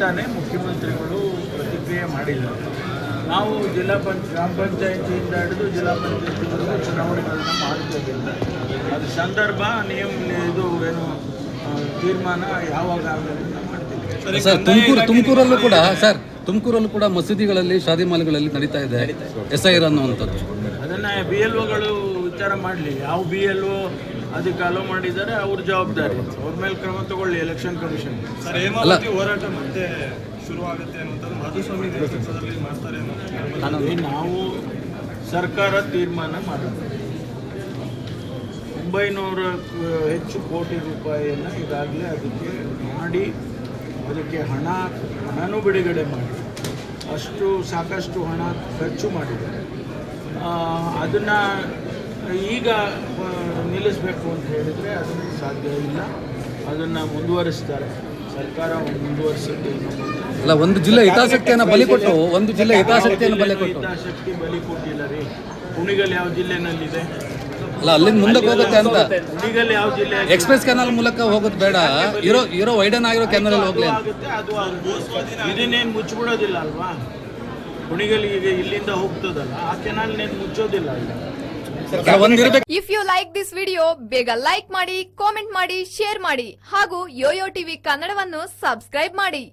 ತಾನೇ ಮುಖ್ಯಮಂತ್ರಿಗಳು ಪ್ರತಿಕ್ರಿಯೆ ಮಾಡಿದ್ದಾರೆ. ನಾವು ಗ್ರಾಮ ಪಂಚಾಯಿತಿಯಿಂದ ಹಿಡಿದು ಜಿಲ್ಲಾ ಪಂಚಾಯಿತಿವರೆಗೂ ಚುನಾವಣೆಗಳನ್ನ ಮಾಡ್ತೇವಿಲ್ಲ. ಅದು ಸಂದರ್ಭ ಇದು ಏನು ತೀರ್ಮಾನ ಯಾವಾಗ ಮಾಡ್ತೀವಿ. ಸರ್, ತುಮಕೂರಲ್ಲೂ ಕೂಡ ಮಸೀದಿಗಳಲ್ಲಿ ಶಾದಿ ಮಾಲ್ಗಳಲ್ಲಿ ನಡೀತಾ ಇದೆ SIR ಅನ್ನುವಂಥದ್ದು. ಅದನ್ನು BLOಗಳು ವಿಚಾರ ಮಾಡಲಿ. ಯಾವ BLO ಅದಕ್ಕೆ ಅಲೋ ಮಾಡಿದ್ದಾರೆ ಅವ್ರ ಜವಾಬ್ದಾರಿ, ಅವ್ರ ಮೇಲೆ ಕ್ರಮ ತಗೊಳ್ಳಿ. ಎಲೆಕ್ಷನ್ ಕಮಿಷನ್ ಹೋರಾಟ ಮತ್ತೆ ಶುರುವಾಗುತ್ತೆ ಅನ್ನೋದು ಮಾಧುಸ್ವಾಮಿ ನೇತೃತ್ವದಲ್ಲಿ ಮಾಡ್ತಾರೆ ಅನ್ನೋದು ನಾವು ಸರ್ಕಾರ ತೀರ್ಮಾನ ಮಾಡಿದೆ. 900 ಹೆಚ್ಚು ಕೋಟಿ ರೂಪಾಯಿಯನ್ನು ಈಗಾಗಲೇ ಅದಕ್ಕೆ ಮಾಡಿ, ಅದಕ್ಕೆ ಹಣನೂ ಬಿಡುಗಡೆ ಮಾಡಿ, ಸಾಕಷ್ಟು ಹಣ ಖರ್ಚು ಮಾಡಿದ್ದಾರೆ. ಅದನ್ನು ಈಗ ನಿಲ್ಲಿಸಬೇಕು ಅಂತ ಹೇಳಿದರೆ ಅದನ್ನು ಸಾಧ್ಯ ಇಲ್ಲ. ಅದನ್ನು ಮುಂದುವರಿಸ್ತಾರೆ, ಸರ್ಕಾರ ಮುಂದುವರಿಸುತ್ತೆ. ಅಲ್ಲ, ಒಂದು ಜಿಲ್ಲೆ ಹಿತಾಸಕ್ತಿಯನ್ನು ಬಲಿ ಕೊಟ್ಟು ಹಿತಾಸಕ್ತಿ ಬಲಿ ಕೊಟ್ಟಿಲ್ಲ ರೀ. ಕುಣಿಗಲ್ ಯಾವ ಜಿಲ್ಲೆನಲ್ಲಿದೆ? ಅಲ್ಲ, ಅಲ್ಲಿಂದ ಮುಂದಕ್ಕೆ ಹೋಗುತ್ತೆ ಅಂತ. ಕುಣಿಗಲ್ ಯಾವ ಜಿಲ್ಲೆ? ಎಕ್ಸ್ಪ್ರೆಸ್ ಕೆನಾಲ್ ಮೂಲಕ ಹೋಗೋದು ಬೇಡ, ಇರೋ ವೈಡನ್ ಆಗಿರೋ ಕೆನಾಲ್ ಹೋಗ್ಲಿ ಆಗುತ್ತೆ. ಅದು ಇದನ್ನೇನು ಮುಚ್ಚಿಬಿಡೋದಿಲ್ಲ ಅಲ್ವಾ? ಕುಣಿಗಲಿಗೆ ಇಲ್ಲಿಂದ ಹೋಗ್ತದಲ್ಲ, ಆ ಕೆನಾಲ್ನೇನು ಮುಚ್ಚೋದಿಲ್ಲ ಇಲ್ಲ. If you like this video, ಬೇಗ ಲೈಕ್ ಮಾಡಿ, ಕಾಮೆಂಟ್ ಮಾಡಿ, ಶೇರ್ ಮಾಡಿ ಹಾಗೂ ಯೋಯೋ ಟಿವಿ ಕನ್ನಡವನ್ನು ಸಬ್ಸ್ಕ್ರೈಬ್ ಮಾಡಿ.